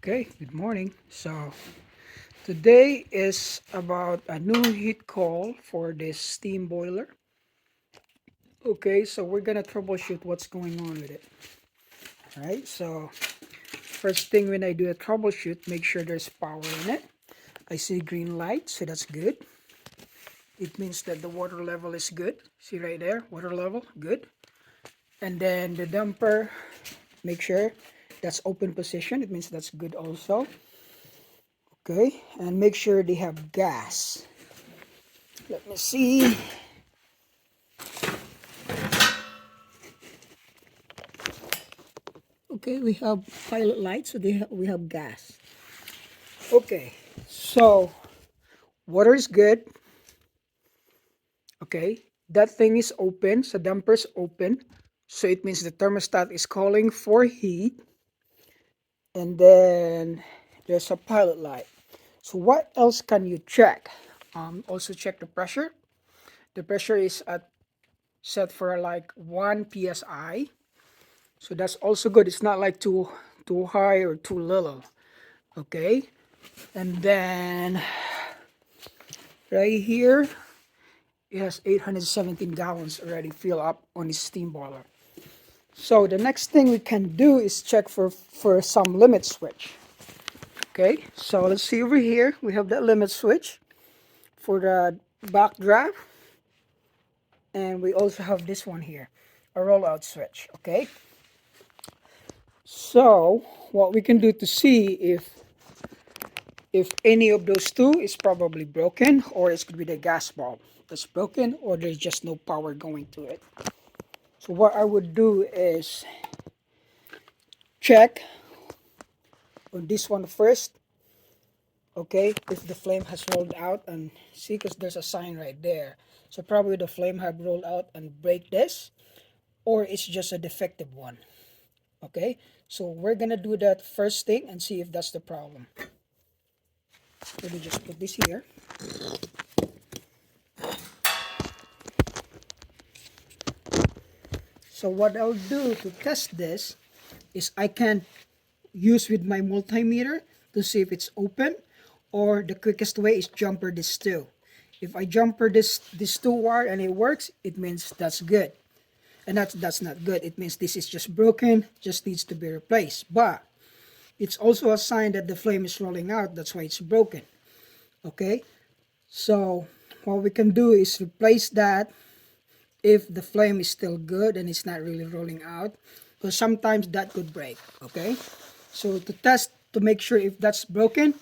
Okay, good morning. So today is about a new heat call for this steam boiler. Okay, so we're gonna troubleshoot what's going on with it. All right, so first thing when I do a troubleshoot, make sure there's power in it. I see green light, so that's good. It means that the water level is good. See right there, water level, good. And then the damper, make sure that's open position. It means that's good also. Okay, and make sure they have gas. Let me see. Okay, we have pilot light, so we have gas. Okay, so water is good. Okay, that thing is open, so damper is open. So it means the thermostat is calling for heat. And then there's a pilot light. So what else can you check? Also check the pressure. The pressure is at set for like 1 psi. So that's also good. It's not like too high or too little. Okay, and then right here it has 817 gallons already filled up on its steam boiler. So the next thing we can do is check for some limit switch. Okay, so let's see over here. We have that limit switch for the backdraft, and we also have this one here, a rollout switch. Okay, so what we can do to see if any of those two is probably broken, or it could be the gas bulb that's broken, or there's just no power going to it. So what I would do is check on this one first. Okay, if the flame has rolled out, and see, because there's a sign right there, so probably the flame have rolled out and break this, or it's just a defective one. Okay, so we're gonna do that first thing and see if that's the problem. Let me just put this here. So what I'll do to test this is I can use with my multimeter to see if it's open, or the quickest way is jumper this two. If I jumper this two wire and it works, it means that's good. And that's not good. It means this is just broken, just needs to be replaced. But it's also a sign that the flame is rolling out. That's why it's broken. Okay, so what we can do is replace that if the flame is still good and it's not really rolling out, because sometimes that could break. Okay, so to test to make sure if that's broken,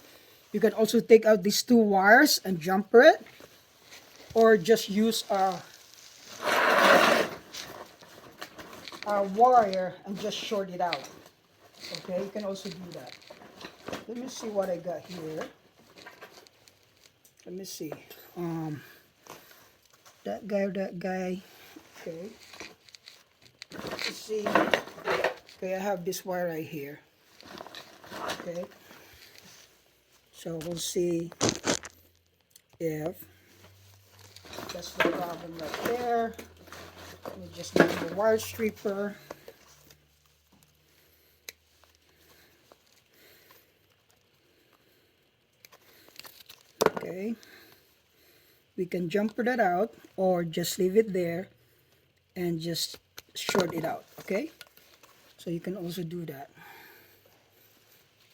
you can also take out these two wires and jumper it, or just use a wire and just short it out. Okay, you can also do that. Let me see what I got here. Let me see. That guy. Okay. Let's see. Okay, I have this wire right here. Okay. So we'll see if that's the problem right there. Let me just get the wire stripper. Okay. We can jumper that out, or just leave it there and just short it out. Okay, so you can also do that.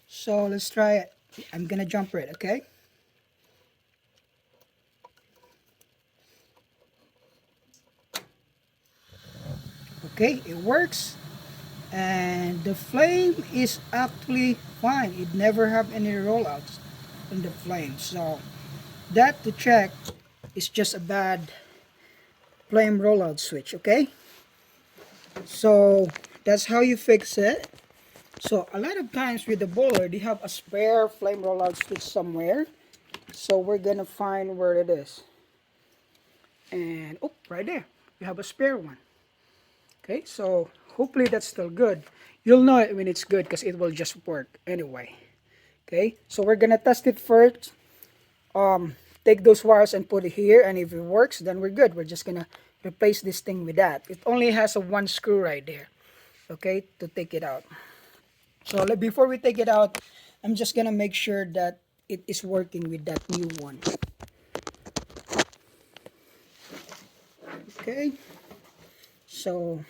So let's try it. I'm gonna jumper it. Okay, it works, and the flame is actually fine. It never have any rollouts in the flame. So that to check is just a bad flame rollout switch. Okay, so that's how you fix it. So a lot of times with the boiler, they have a spare flame rollout switch somewhere. So we're gonna find where it is. And oh, right there, we have a spare one. Okay, so hopefully that's still good. You'll know it when it's good because it will just work anyway. Okay, so we're gonna test it first. Take those wires and put it here, and if it works, then we're good. We're just gonna replace this thing with that. It only has a one screw right there. Okay, to take it out. So before we take it out, I'm just gonna make sure that it is working with that new one. Okay, so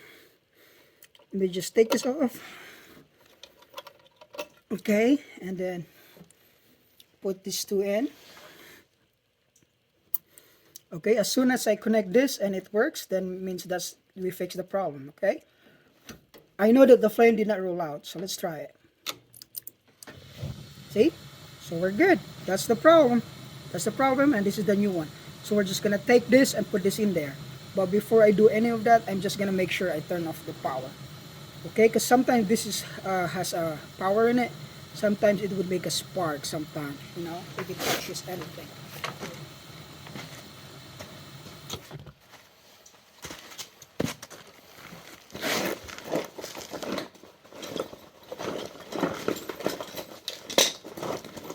let me just take this off. Okay, and then put these two in. Okay, as soon as I connect this and it works, then means that's we fix the problem. Okay, I know that the flame did not roll out, so let's try it. See, so we're good. That's the problem. That's the problem, and this is the new one. So we're just gonna take this and put this in there. But before I do any of that, I'm just gonna make sure I turn off the power. Okay, because sometimes this is has a power in it. Sometimes it would make a spark. Sometimes, you know, if it touches anything.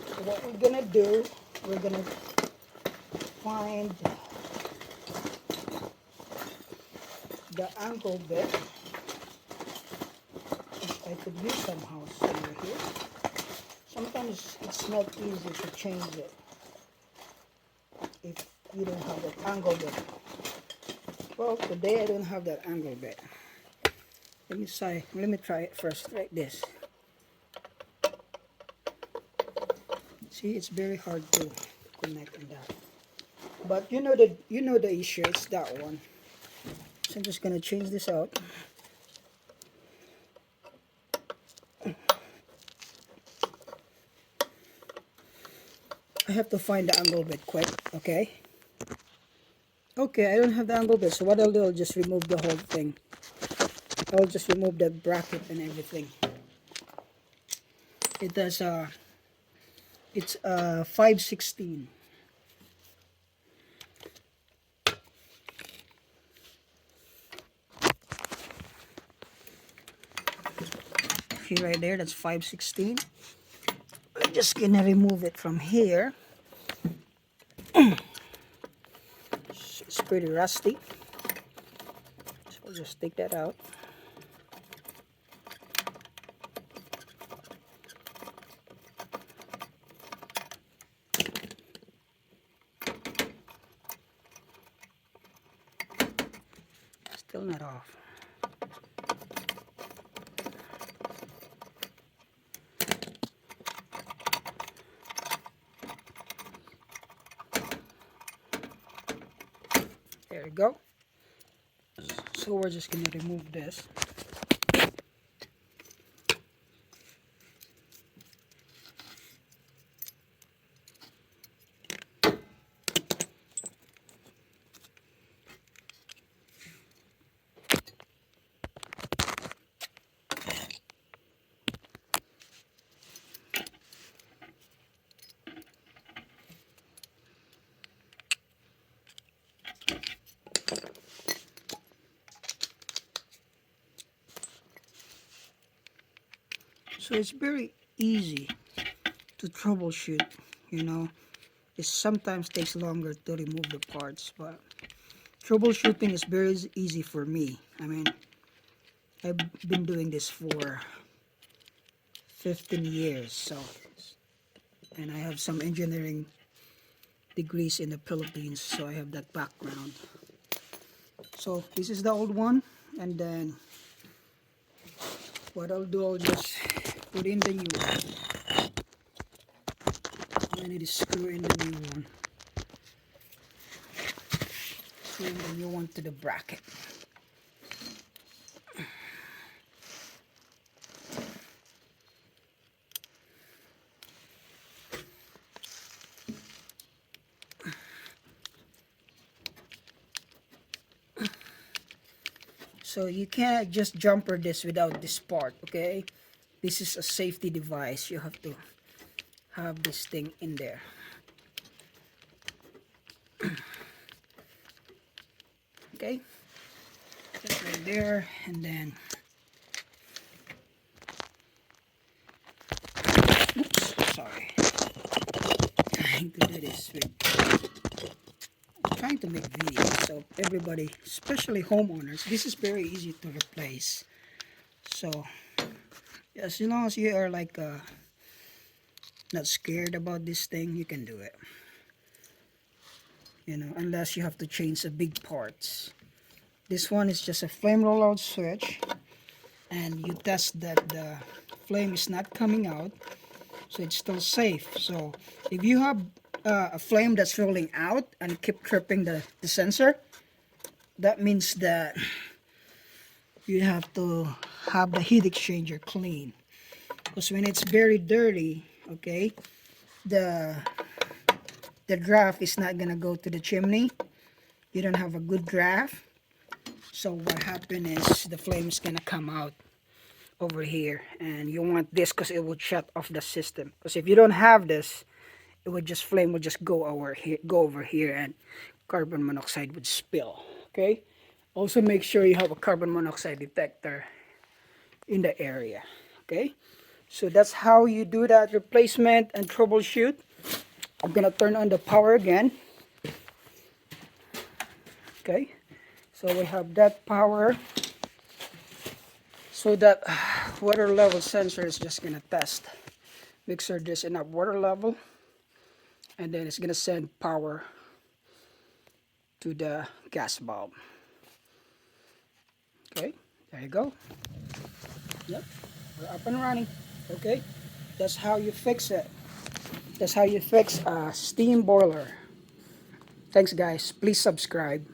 So what we're gonna do, we're gonna find the angle bit. I could use somehow somewhere here. Sometimes it's not easy to change it if you don't have that angle bit. Well, today I don't have that angle bit. Let me try it first like this. See, it's very hard to connect on that. But you know the issue, it's that one. So I'm just gonna change this out. I have to find the angle bit quick, okay? Okay, I don't have the angle bit, so what I'll do, I'll just remove the whole thing. I'll just remove the bracket and everything. It does it's 5/16. See right there, that's 5/16. I'm just gonna remove it from here. It's pretty rusty, so we'll just take that out. Still not off. There we go. So we're just gonna remove this. So it's very easy to troubleshoot, you know. It sometimes takes longer to remove the parts, but troubleshooting is very easy for me. I mean, I've been doing this for 15 years, so, and I have some engineering degrees in the Philippines, so I have that background. So this is the old one, and then what I'll do, I'll just put in the new one. I need to screw in the new one. Screw in the new one to the bracket. So you can't just jumper this without this part, okay? This is a safety device. You have to have this thing in there. Okay? Just right there, and then oops, sorry. Trying to do this with trying to make videos, so everybody, especially homeowners, this is very easy to replace. So As long as you are like not scared about this thing, you can do it. You know, unless you have to change the big parts. This one is just a flame rollout switch, and you test that the flame is not coming out, so it's still safe. So if you have a flame that's rolling out and keep tripping the sensor, that means that you have to have the heat exchanger clean, because when it's very dirty, okay, the draft is not gonna go to the chimney. You don't have a good draft, so what happened is the flame is gonna come out over here, and you want this because it will shut off the system. Because if you don't have this, it would just flame would just go over here, and carbon monoxide would spill. Okay, also make sure you have a carbon monoxide detector in the area. Okay, so that's how you do that replacement and troubleshoot. I'm gonna turn on the power again. Okay, so we have that power, so that water level sensor is just gonna test, make sure there's enough water level, and then it's gonna send power to the gas bulb. Okay, there you go. Yep, we're up and running. Okay, that's how you fix it. That's how you fix a steam boiler. Thanks guys, please subscribe.